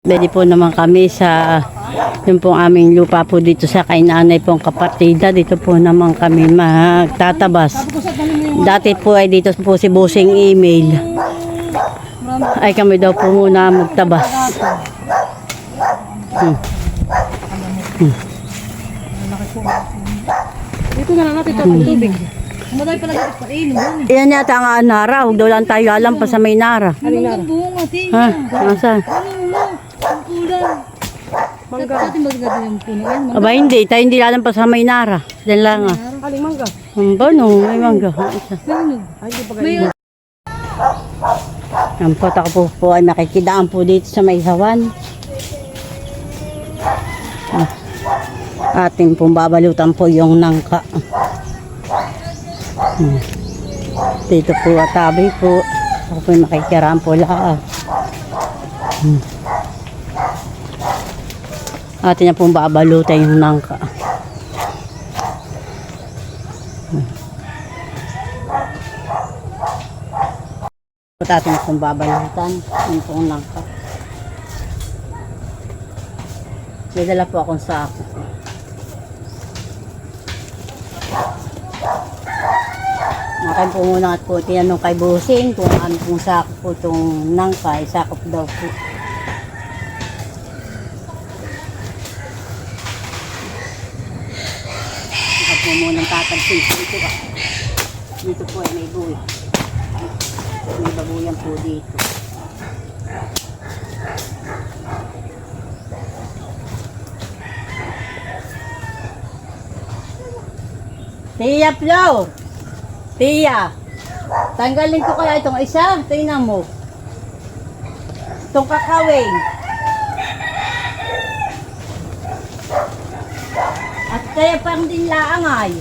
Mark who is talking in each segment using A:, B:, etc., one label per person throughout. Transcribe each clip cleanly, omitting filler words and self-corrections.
A: Pwede po naman kami sa yung pong aming lupa po dito sa kay nanay pong kapatida. Dito po naman kami magtatabas. Dati po ay dito po si Busing email. Ay kami daw po muna magtabas.
B: Dito na lang natin ito ang tubig. Maday pala dito pa inom.
A: Yan yata ang Nara. Huwag daw lang tayo alam pa sa may Nara.
B: Ang bunga, tingin.
A: Ha? Nasaan?
B: Ang ulan. Mangga. Sa atin maganda yung puno yan.
A: Aba hindi. Tayo hindi alam pa sa may Nara. Diyan lang ah.
B: Aling mangga.
A: Ang ba no? May mangga.
B: Ay, di pa ganyan.
A: Ang po, ako po ay makikidaan po dito sa may Hawan. Ating pong babalutan po yung nangka. Dito po at tabi po. Ako po makikiraan po lahat. Atin na pong babalutan yung nangka. Atin na pong babalutan yung pong nangka. May dala po akong sako. Nakain po muna at po tinanong kay Busing kung ano pong sakop po itong nangka, sakop daw po. Naka po muna tatagpin dito ka. Dito po ay may buhay. May babuyan po dito. Tia Flow! Tia! Tanggalin ko kaya itong isa? Tingnan mo. Itong kakawin. At kaya pang din laang ay.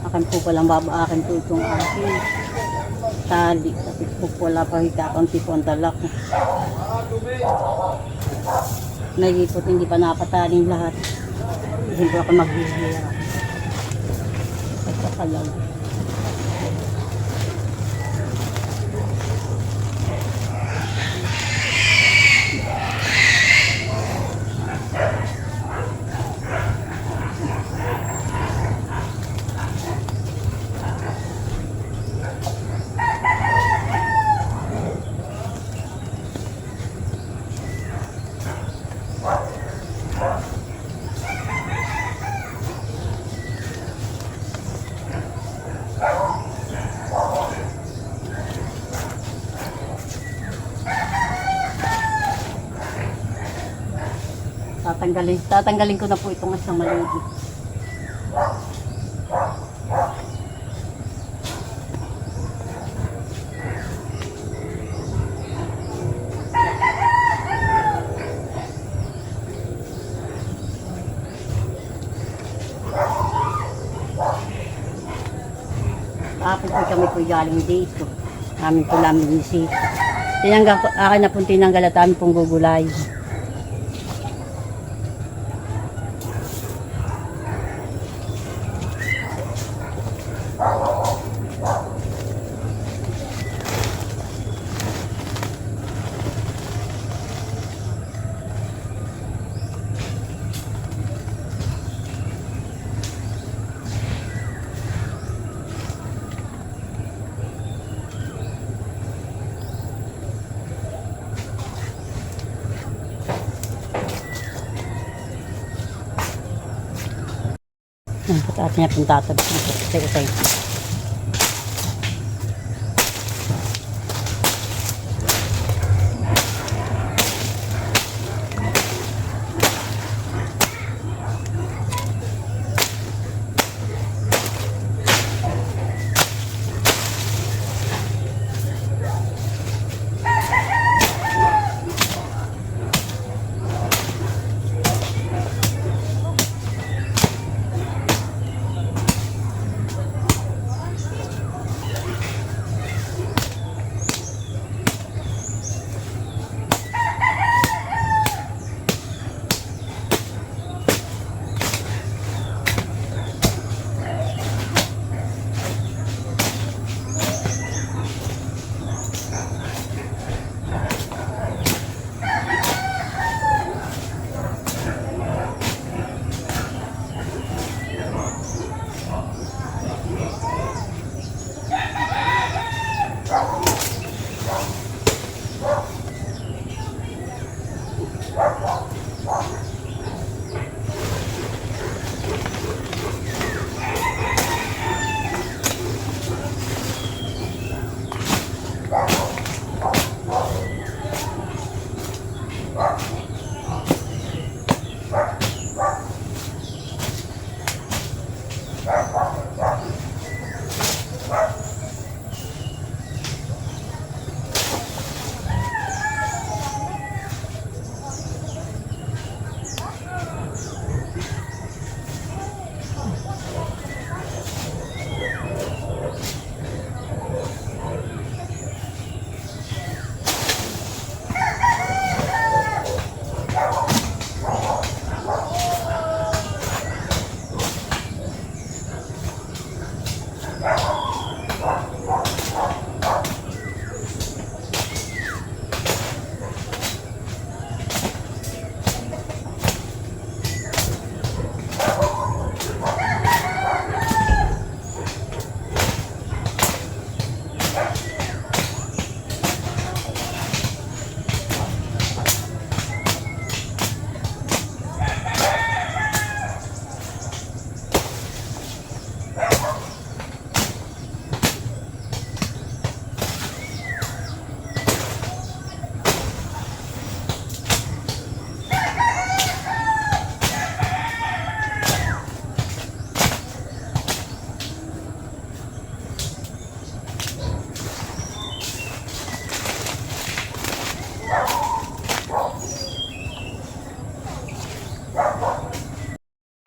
A: Akin po palang babaakin po itong aking tali. Kasi po wala pa hikakanti po ang talak. Nagipot hindi pa napataling lahat. Hindi po ako magbibira. Pagkakalag. Tatanggalin ko na po itong isang maliit. Kapag po kami po galing dito, amin po namin nisita. Akin na po tinanggal at amin pong gugulay. Pataas niya pong tatabas nito. Usay-usay.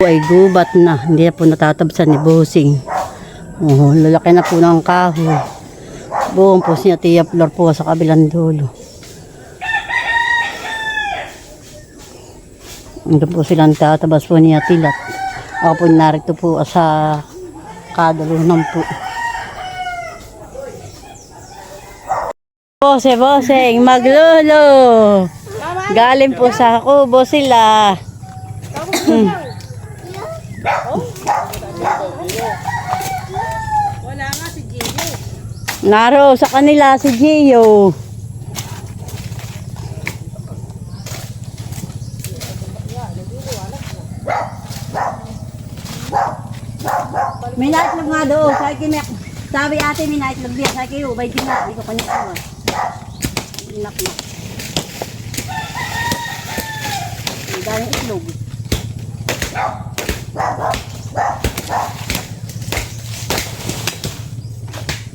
A: po ay gubat na. Hindi na po natatabsan ni Bossing. Oh, lalaki na po ng kahoy. Buong po siya Tia Flor po sa kabilang dulo. Ito po silang tatabas po niya Tilat. Ako po narito po sa kadalunan po. Bossing, maglulo. Galing po sa kubo sila.
B: Wala nga si Gio.
A: Naro sa kanila si Gio. May naitlog nga doon. Sabi ate may naitlog diyan. Sabi kayo, bay din na. Hindi ko kanya kawan. Inak na. May galing itlog.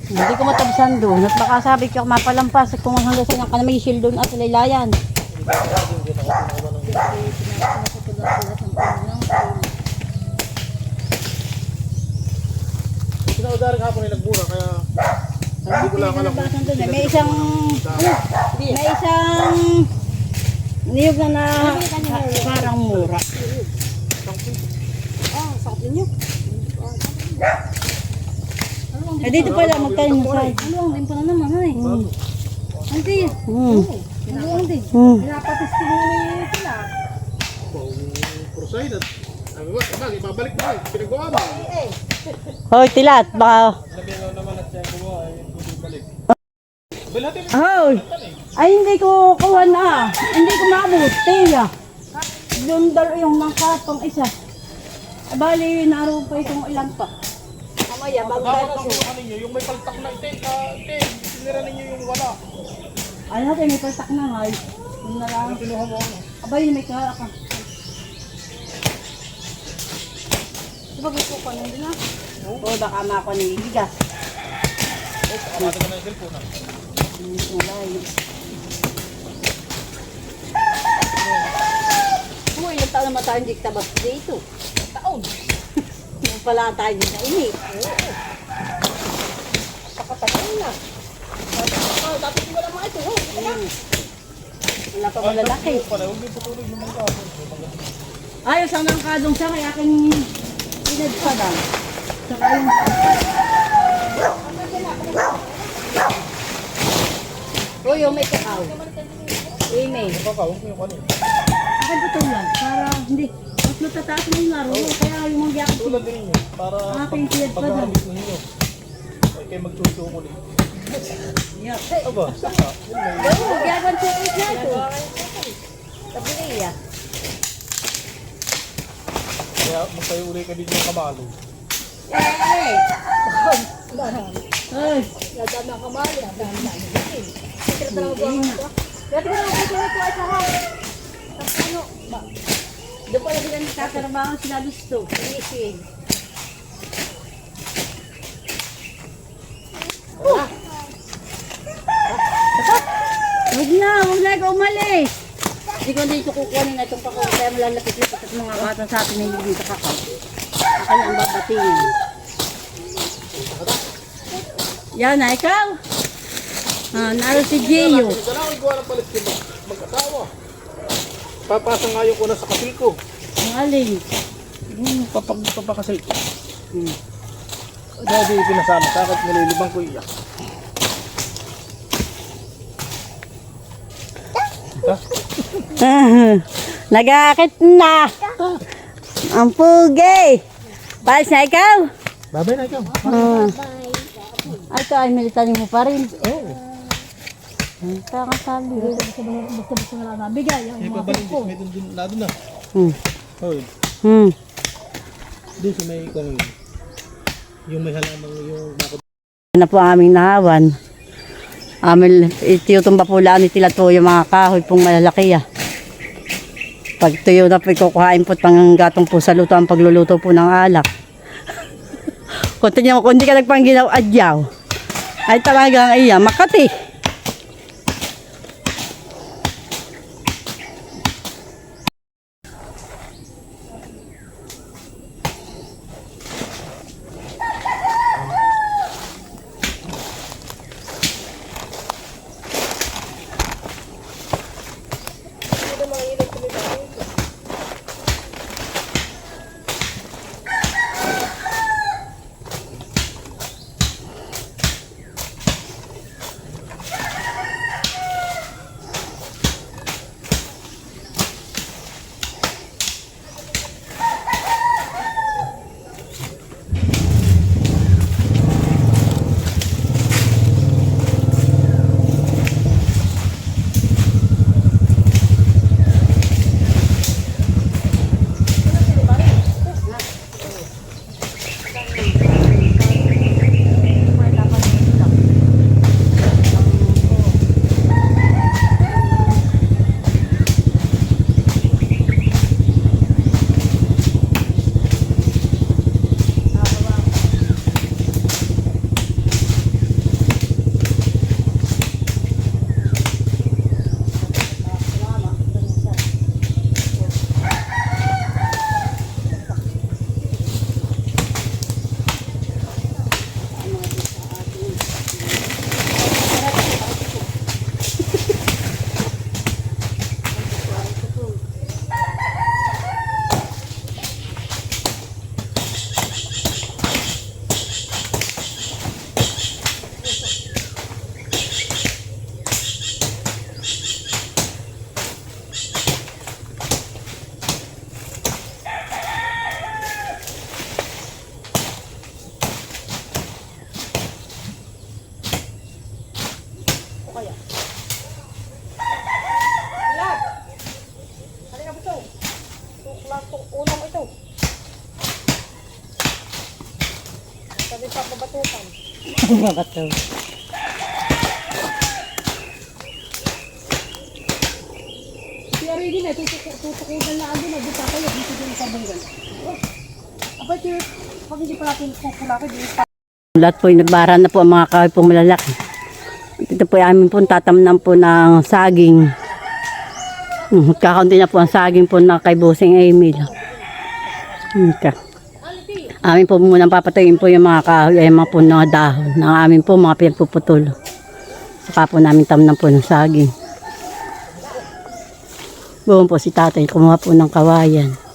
A: Hindi ko matabsan doon. At baka sabi ko mapalampas kung hanggang sa yung kanamay shield doon at laylayan.
C: Sinaudaring hapon ay nagbura kaya hindi ko lang alam kung
A: May isang niyog na parang mura.
B: Sakit ninyo.
A: Eh dito pala magkano sa
B: Ano ang limpa na naman, ay. Auntie. Ano, auntie? Pinapatisting mo na yung pila.
C: Crusade at ang ibang ibabalik mo eh. Pinagawa mo.
A: Hoy, Tilat, baka... Hoy! Ay, hindi ko kuha na. Hindi ko maabot. Tiya. Yung yung nakapang isa. Bali, naroon pa itong ilan pa. Mamaya, bago tayo
C: Dapat ang ano ninyo, yung may paltak na ite, sinira ninyo yung wala.
A: Ano natin, may paltak na nga. Yun na lang.
C: Kinuha mo ano.
A: Abay, may kaya ka.
B: Diba gusto ko nandun na?
A: Oo, baka mako ni bigas.
C: Kamata ka na yung cellphone na.
A: Uy, ilang taon naman tayo hindi tabas dito.
B: Taon.
A: Yung pala tayo din na init.
B: Pakatagal na. Dapat ko wala mga ito.
A: Wala pa malalaki.
C: Huwag yung patuloy yung mga kapon.
A: Ayos ang nangkadong siya kaya aking pinagpadan. Saka yung... Uy, yung may kakao. Email.
C: Huwag mo yung kanin.
A: Akin patulan. Para hindi. Mas matataas na yung laro. Kaya yung mga yakit.
C: Tulad din ninyo. Para
A: Aking pinagpadan.
C: pagharapit ninyo. Ay kayo magsusukulit. Aba, saka.
A: Oo, gagawin checklist na ito. Taburiya.
C: Kaya magtayo ulit ka din yung kamalo.
A: Ay!
B: Lada na kamali. Lada na. Kaya talaga ba ito? Kaya talaga ba ito ay sahang? Tapos ano?
A: Doon pala sila nagtatrabaho sila gusto. Inisip. Huwag na ikaw umalis. Hindi ko dito kukunin na itong kakao. Kaya malalapit-lapit at mga bata sa atin na hindi dito kakao. Akan ang babatingin. Yan na, ikaw. Naro si Gio.
C: Dalawin ko alam palit yung mag-asawa. Papasa nga yung una sa kasil ko.
A: Ang aling.
C: Papakasil ko. Dahil pinasama sa akin, nililibang ko iyak.
A: Nagakit na. Ang pugi. Palis na ikaw.
C: Babay na ikaw.
A: Ay, ito ay military mo pa rin. Oo. Kakasabi.
B: Basta na lang nabigay.
C: May babalik ko. May dun na dun na. Hoy. Doon sa may kung yung may halamang yung bakod.
A: Na po ang aming nahawan. Itiutumba po lang ni Tilat po yung mga kahoy pong malalaki. Pag tuyo na po, kukuhain po pang gatong po sa luto ang pagluluto po ng alak. Kung hindi ka nagpangginaw adyaw, ay talagang iya, Makati.
B: batukan.
A: Mga bato.
B: Si Arigin eh, tutukutan na ano na, dito kayo, dito din sa bunggal. Aba, pag hindi pa natin kukulaki, dito.
A: Lahat po nagbara na po ang mga kahoy pong malalaki. Ito po yung amin po tatamnan po ng saging. Kakaunti na po ang saging po na kay Bossing Emil. Okay. Amin po muna papatayin po yung mga kahoy, ay mga po na dahon ng amin po mga pinagpuputol. Saka po namin tamnan po ng saging. Buwan po si tatay, kumuha po ng kawayan.